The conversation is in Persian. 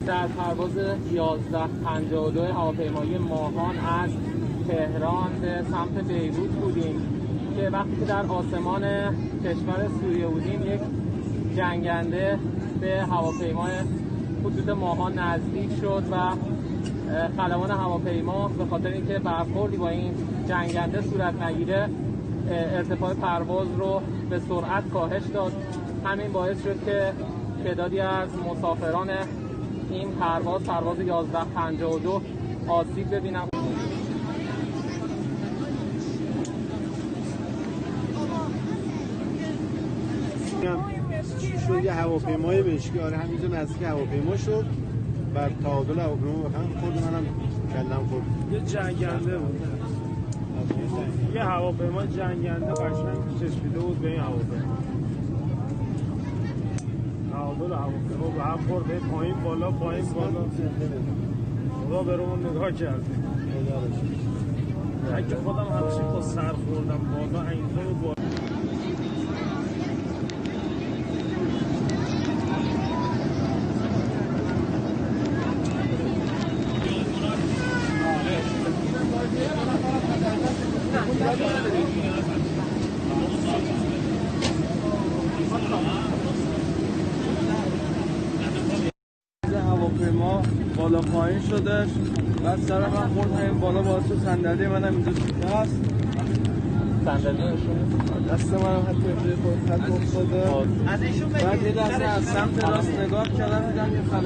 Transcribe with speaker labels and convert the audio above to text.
Speaker 1: در پرواز 1152 هواپیمایی ماهان از تهران به سمت بیروت بودیم که وقتی که در آسمان کشور سوریه بودیم یک جنگنده به هواپیمای خطوط ماهان نزدیک شد و خلبان هواپیما به خاطر اینکه برخوردی با این جنگنده صورت نگیره ارتفاع پرواز رو به سرعت کاهش داد. همین باعث شد که تعدادی از مسافران این پرواز 1152 آسیب ببینند.
Speaker 2: شد یه هواپیمای مشکی، آره همینجا نزدیک هواپیما شد، بر تعادل هواپیما بخم خورد، منم کلم خورد.
Speaker 3: یه جنگنده بود، یه هواپیما جنگنده قشنگ چسبیده بود به این هواپیما. تعادل هواپیما به هم خورد، پایین بالا پایین بالا. خدا به رومون نگاه کرد. اگه خودم همچین با سر خوردم بالا اینجا رو بالا.
Speaker 4: هواپیما بالا پایین شدش، بعد سر من خورد همین بالا باعث شد صندلی منم اینجا شکست.
Speaker 1: صندلی نشون
Speaker 4: دست منم حتی اینجا خورد خط افتاده. بعد یه لحظه از سمت راست نگاه کردم دیدم یه